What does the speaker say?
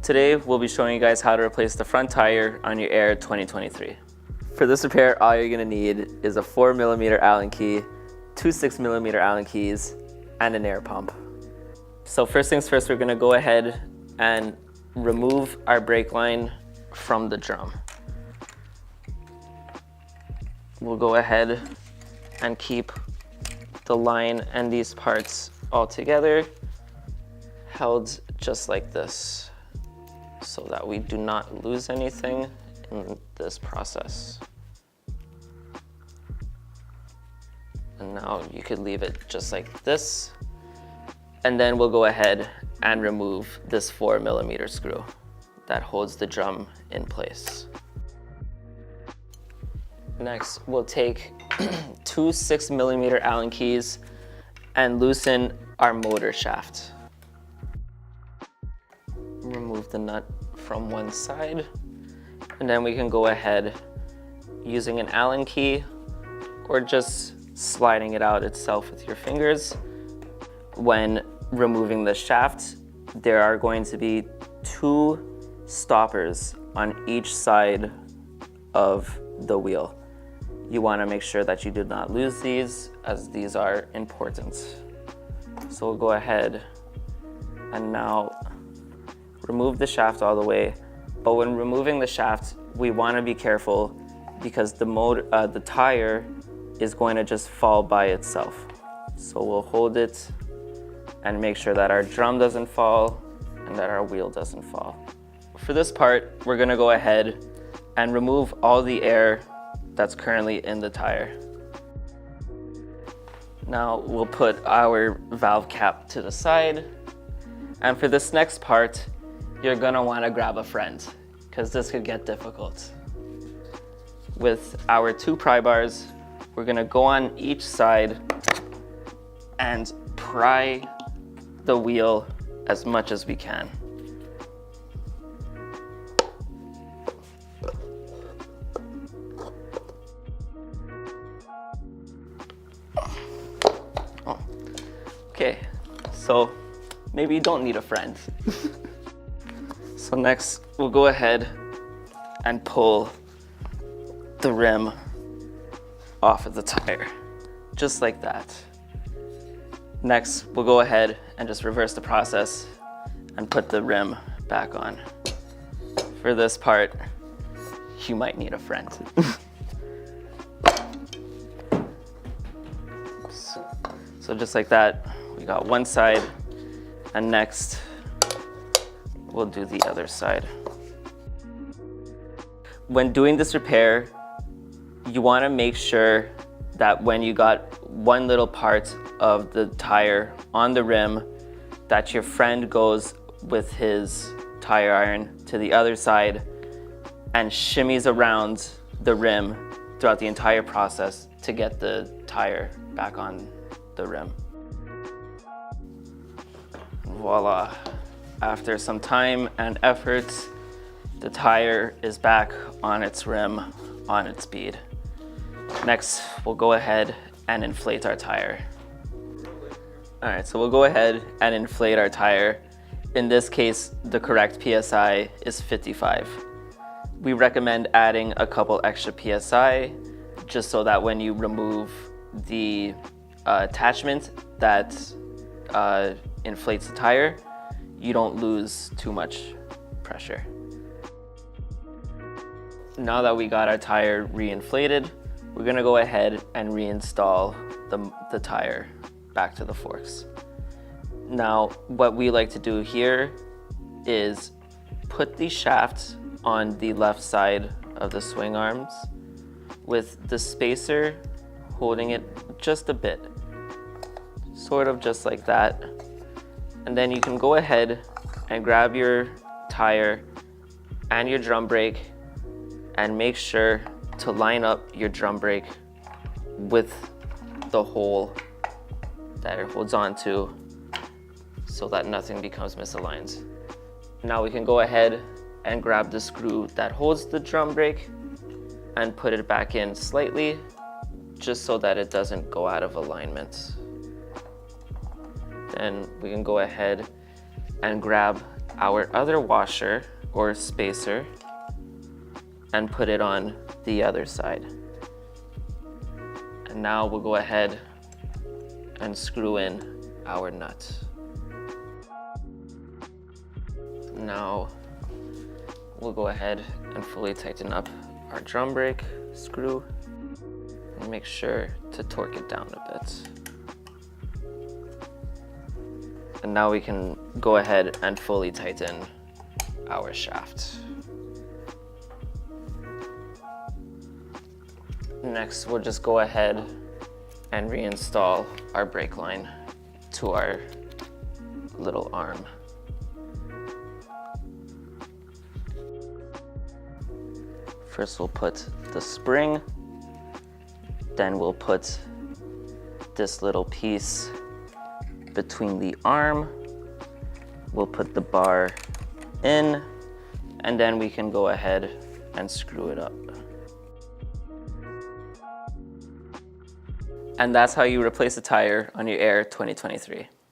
Today, we'll be showing you guys how to replace the front tire on your Air 2023. For this repair, all you're gonna need is a 4mm Allen key, two 6mm Allen keys, and an air pump. So first things first, we're gonna go ahead and remove our brake line from the drum. We'll go ahead and keep the line and these parts all together, held just like this, so that we do not lose anything in this process. And now you could leave it just like this. And then we'll go ahead and remove this 4mm screw that holds the drum in place. Next, we'll take two 6mm Allen keys and loosen our motor shaft. Remove the nut from one side, and then we can go ahead using an Allen key or just sliding it out itself with your fingers. When removing the shaft, there are going to be two stoppers on each side of the wheel. You want to make sure that you do not lose these, as these are important. So we'll go ahead and now remove the shaft all the way. But when removing the shaft, we want to be careful because the tire is going to just fall by itself. So we'll hold it and make sure that our drum doesn't fall and that our wheel doesn't fall. For this part, we're going to go ahead and remove all the air that's currently in the tire. Now we'll put our valve cap to the side. And for this next part, you're gonna wanna grab a friend, because this could get difficult. With our two pry bars, we're gonna go on each side and pry the wheel as much as we can. Okay, so maybe you don't need a friend. So next, we'll go ahead and pull the rim off of the tire, just like that. Next, we'll go ahead and just reverse the process and put the rim back on. For this part, you might need a friend. So just like that, we got one side, and next, we'll do the other side. When doing this repair, you want to make sure that when you got one little part of the tire on the rim, that your friend goes with his tire iron to the other side and shimmies around the rim throughout the entire process to get the tire back on the rim. Voila. After some time and effort, the tire is back on its rim, on its bead. Next, we'll go ahead and inflate our tire. All right, so we'll go ahead and inflate our tire. In this case, the correct PSI is 55. We recommend adding a couple extra PSI just so that when you remove the attachment that inflates the tire, you don't lose too much pressure. Now that we got our tire reinflated, we're gonna go ahead and reinstall the tire back to the forks. Now, what we like to do here is put the shaft on the left side of the swing arms with the spacer holding it just a bit, sort of just like that. And then you can go ahead and grab your tire and your drum brake and make sure to line up your drum brake with the hole that it holds on to so that nothing becomes misaligned. Now we can go ahead and grab the screw that holds the drum brake and put it back in slightly, just so that it doesn't go out of alignment. Then we can go ahead and grab our other washer or spacer and put it on the other side. And now we'll go ahead and screw in our nut. Now we'll go ahead and fully tighten up our drum brake screw and make sure to torque it down a bit. And now we can go ahead and fully tighten our shaft. Next, we'll just go ahead and reinstall our brake line to our little arm. First, we'll put the spring, then we'll put this little piece between the arm. We'll put the bar in, and then we can go ahead and screw it up. And that's how you replace a tire on your Air 2023.